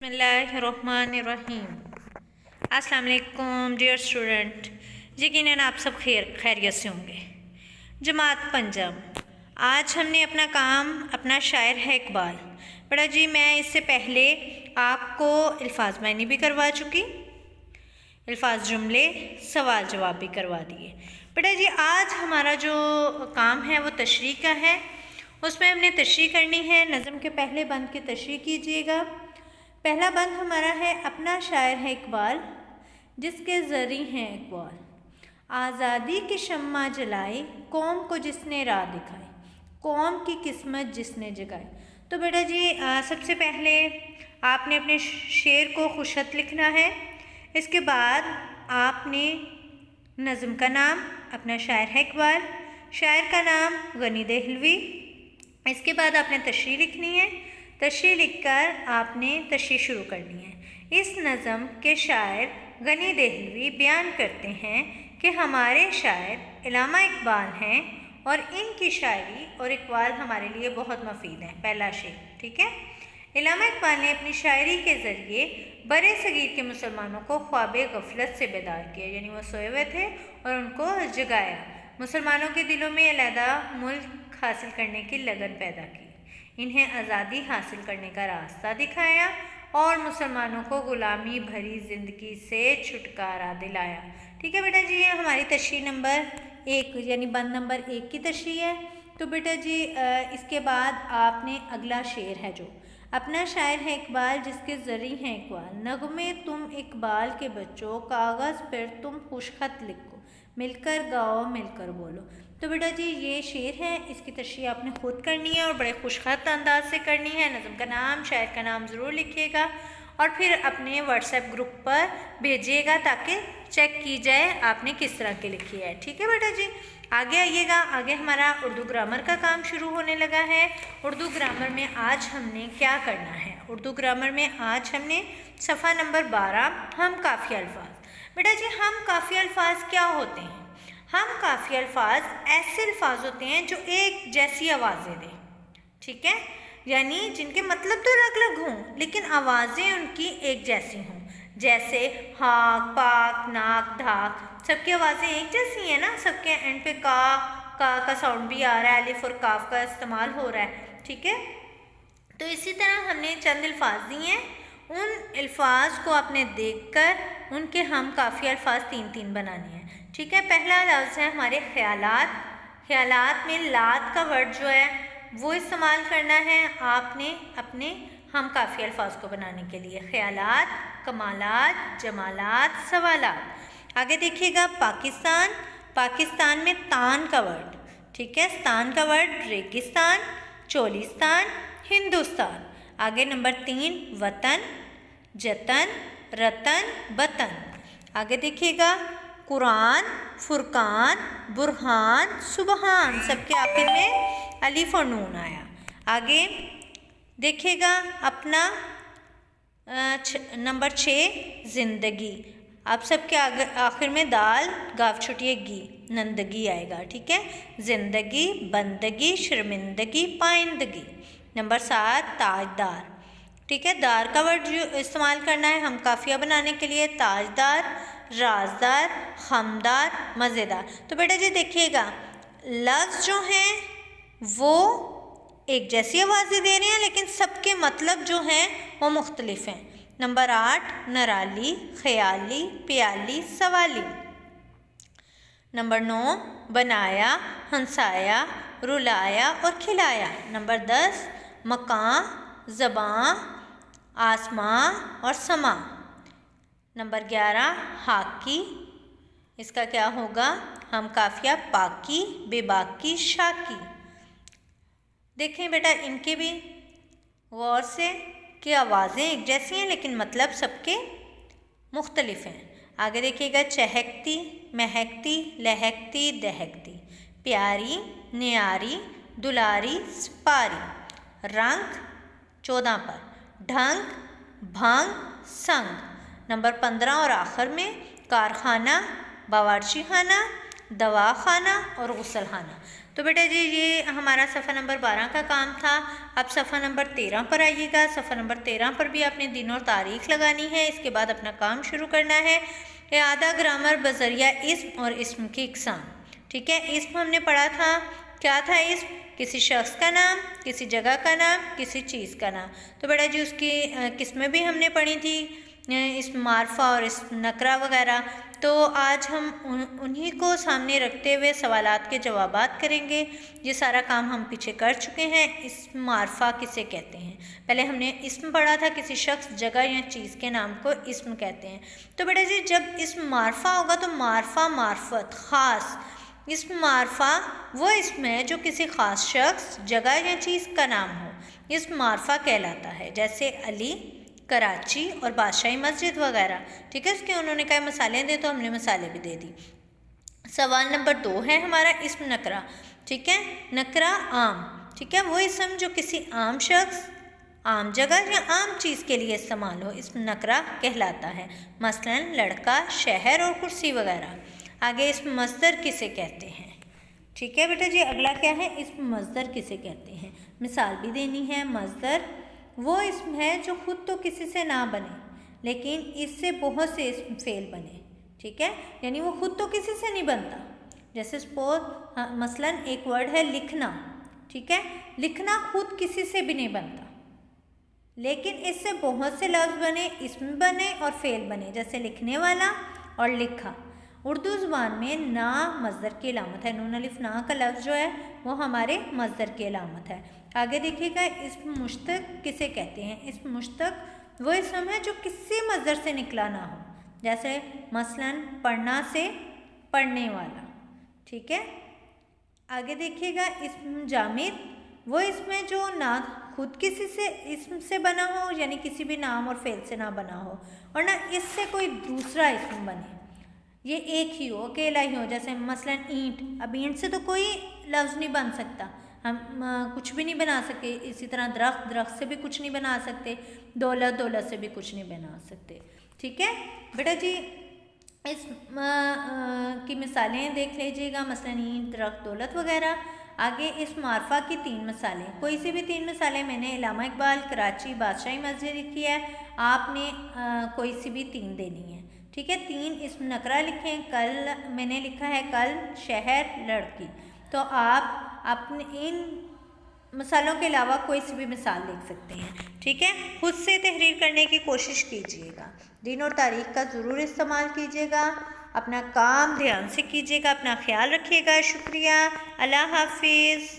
बिस्मिल्लाहिर्रहमानिर्रहीम। अस्सलाम वालेकुम डियर स्टूडेंट, यकीनन आप सब खैरियत से होंगे। जमात पंजम, आज हमने अपना शायर है इकबाल पढ़ा जी। मैं इससे पहले आपको अल्फाज मानी भी करवा चुकी, अल्फाज जुमले सवाल जवाब भी करवा दिए। बेटा जी आज हमारा जो काम है वो तशरीह का है। उसमें हमने तशरीह करनी है। नज़म के पहले बंद की तशरीह कीजिएगा। पहला बंद हमारा है, अपना शायर है इकबाल जिसके ज़री हैं इकबाल, आज़ादी की शम्मा जलाई कौम को जिसने राह दिखाई, कौम की किस्मत जिसने जगाई। तो बेटा जी सबसे पहले आपने अपने शेर को खुशखत लिखना है। इसके बाद आपने नज़म का नाम, अपना शायर है इकबाल, शायर का नाम गनी देहलवी। इसके बाद आपने तशरीह लिखनी है। तशरीह लिखकर आपने तशरीह शुरू करनी है। इस नज़म के शायर गनी देहलवी बयान करते हैं कि हमारे शायर इल्लामा इकबाल हैं और इनकी शायरी और इकबाल हमारे लिए बहुत मुफीद है। पहला शेर, ठीक है। इल्लामा इकबाल ने अपनी शायरी के ज़रिए बड़े सगीर के मुसलमानों को ख्वाब गफलत से बेदार किया, यानी वो सोए हुए थे और उनको जगाया। मुसलमानों के दिलों में अलहदा मुल्क हासिल करने की लगन पैदा की, इन्हें आज़ादी हासिल करने का रास्ता दिखाया और मुसलमानों को ग़ुलामी भरी ज़िंदगी से छुटकारा दिलाया। ठीक है बेटा जी, ये हमारी तशरीह नंबर 1 यानी बंद नंबर 1 की तशरीह है। तो बेटा जी इसके बाद आपने अगला शेर है जो अपना शायर है इकबाल जिसके ज़री हैं इकबाल, नगमे तुम इकबाल के बच्चों, कागज़ पर तुम खुशखत लिखो, मिलकर गाओ मिलकर बोलो। तो बेटा जी ये शेर है, इसकी तशरीह आपने खुद करनी है और बड़े खुशखत अंदाज से करनी है। नज़म का नाम, शायर का नाम ज़रूर लिखिएगा और फिर अपने व्हाट्सएप ग्रुप पर भेजिएगा ताकि चेक की जाए आपने किस तरह की लिखी है। ठीक है बेटा जी, आगे आइएगा। आगे हमारा उर्दू ग्रामर का काम शुरू होने लगा है। उर्दू ग्रामर में आज हमने क्या करना है? उर्दू ग्रामर में आज हमने सफ़ा नंबर 12 हम काफ़ी अल्फाज। बेटा जी हम काफ़ी अल्फाज क्या होते हैं? हम काफ़ी अल्फाज ऐसे अल्फाज होते हैं जो एक जैसी आवाज़ें दें, ठीक है, यानी जिनके मतलब तो अलग अलग हों लेकिन आवाज़ें उनकी एक जैसी हों। जैसे हाक, पाक, नाक, धाक, सबकी आवाज़ें एक जैसी हैं ना। सबके एंड पे का साउंड भी आ रहा है, अलिफ और काफ का इस्तेमाल हो रहा है, ठीक है। तो इसी तरह हमने चंद अल्फाज दिए हैं, उन अल्फाज को आपने देखकर उनके हम काफ़ी अल्फाज 3-3 बनाने हैं। ठीक है, पहला लफ्ज़ है हमारे ख्यालात। ख्यालात में लात का वर्ड जो है वो इस्तेमाल करना है आपने अपने हम काफ़ी अल्फाज को बनाने के लिए। ख्यालात, कमालात, जमालात, सवालात। आगे देखिएगा पाकिस्तान। पाकिस्तान में तान का वर्ड, ठीक है, स्थान का वर्ड रेगिस्तान, चोलिस्तान, हिंदुस्तान। आगे नंबर 3 वतन, जतन, रतन, बतन। आगे देखिएगा कुरान, फुरकान, बुरहान, सुबहान, सबके आखिर में अलिफ और नून आया। आगे देखिएगा अपना नंबर 6 ज़िंदगी। आप सबके आखिर में दाल गाफ छुटिएगी नंदगी आएगा, ठीक है। ज़िंदगी, बंदगी, शर्मिंदगी, पाइंदगी। नंबर 7 ताजदार, ठीक है, दार का वर्ड जो इस्तेमाल करना है हम काफिया बनाने के लिए। ताजदार, राजदार, खमदार, मज़ेदार। तो बेटा जी देखिएगा लफ्ज़ जो हैं वो एक जैसी आवाज़ें दे रहे हैं लेकिन सबके मतलब जो हैं वो मुख्तलिफ हैं। नंबर 8 नराली, ख्याली, प्याली, सवाली। नंबर 9 बनाया, हंसाया, रुलाया और खिलाया। नंबर 10 मकां, ज़बां, आसमां और समा। नंबर 11 हाकी, इसका क्या होगा? हम काफिया पाकी, बेबाकी, शाकी। देखें बेटा इनके भी गौर से कि आवाज़ें एक जैसी हैं लेकिन मतलब सबके मुख्तलिफ हैं। आगे देखिएगा चहकती, महकती, लहकती, दहकती, प्यारी, न्यारी, दुलारी, सिपारी। रंग 14 पर, ढंग, भंग, संग। नंबर 15 और आखिर में कारखाना, बावर्ची खाना, दवाखाना और गुसलखाना। तो बेटा जी ये हमारा सफ़ा नंबर 12 का काम था। अब सफ़ा नंबर 13 पर आइएगा। सफ़ा नंबर 13 पर भी आपने दिन और तारीख लगानी है। इसके बाद अपना काम शुरू करना है। आधा ग्रामर बजरिया इस्म और इस्म की इकसाम। ठीक है, इस्म हमने पढ़ा था, क्या था इस्म? किसी शख्स का नाम, किसी जगह का नाम, किसी चीज़ का नाम। तो बेटा जी उसकी किस्में भी हमने पढ़ी थी, इस्म मारफा और इस्म नकरा वगैरह। तो आज हम उन्हीं को सामने रखते हुए सवालात के जवाबात करेंगे। ये सारा काम हम पीछे कर चुके हैं। इस्म मारफा किसे कहते हैं? पहले हमने इस्म पढ़ा था, किसी शख्स, जगह या चीज़ के नाम को इस्म कहते हैं। तो बेटा जी जब इस्म मारफा होगा तो मारफा मार्फत ख़ास। इस्म मारफा वो इस्म है जो किसी ख़ास शख्स, जगह या चीज़ का नाम हो, इस्म मारफा कहलाता है। जैसे अली, कराची और बादशाही मस्जिद वगैरह। ठीक है, उसके उन्होंने कहा मसाले दे तो हमने मसाले भी दे दी। सवाल नंबर 2 है हमारा इस्म नकरा। ठीक है, नकरा आम। ठीक है, वो इस्म जो किसी आम शख्स, आम जगह या आम चीज़ के लिए इस्तेमाल हो, इस्म नकरा कहलाता है। मसलन लड़का, शहर और कुर्सी वगैरह। आगे इस्म मस्दर किसे कहते हैं? ठीक है बेटा जी, अगला क्या है? इस्म मस्दर किसे कहते हैं? मिसाल भी देनी है। मस्दर वो इस्म है जो खुद तो किसी से ना बने लेकिन इससे बहुत से इस्म फेल बने। ठीक है, यानी वो खुद तो किसी से नहीं बनता। जैसे सपोज मसलन एक वर्ड है लिखना। ठीक है, लिखना खुद किसी से भी नहीं बनता लेकिन इससे बहुत से लफ्ज़ बने, इस्म बने और फेल बने। जैसे लिखने वाला और लिखा। उर्दू ज़ुबान में ना मस्दर की अलामत है। नून अलिफ ना का लफ्ज़ जो है वो हमारे मस्दर की अलामत है। आगे देखिएगा, इस्म मुश्तक किसे कहते हैं? इस्म मुश्तक वो इस्म है जो किसी मस्दर से निकला ना हो। जैसे मसलन पढ़ना से पढ़ने वाला। ठीक है, आगे देखिएगा, इस्म जामिद वो इस्म है जो ना खुद किसी से इस्म से बना हो, यानी किसी भी नाम और फेल से ना बना हो, और ना इससे कोई दूसरा इस्म बने, ये एक ही हो, अकेला ही हो। जैसे मसलन ईंट। अब ईंट से तो कोई लफ्ज़ नहीं बन सकता, हम कुछ भी नहीं बना सकते। इसी तरह दरख्त, दरख्त से भी कुछ नहीं बना सकते। दौलत, दौलत से भी कुछ नहीं बना सकते। ठीक है बेटा जी, इस की मिसालें देख लीजिएगा, मसलन ईंट, दरख्त, दौलत वगैरह। आगे इस मारफा की 3 मिसालें, कोई सी भी 3 मिसालें मैंने इलामा इकबाल, कराची, बादशाही मस्जिद लिखी है, आपने कोई सी भी 3 देनी है। ठीक है, 3 इस्म नकरा लिखें। कल मैंने लिखा है कल, शहर, लड़की। तो आप अपने इन मिसालों के अलावा कोई सी भी मिसाल लिख सकते हैं। ठीक है, खुद से तहरीर करने की कोशिश कीजिएगा। दिन और तारीख का ज़रूर इस्तेमाल कीजिएगा। अपना काम ध्यान से कीजिएगा। अपना ख्याल रखिएगा। शुक्रिया। अल्लाह हाफिज़।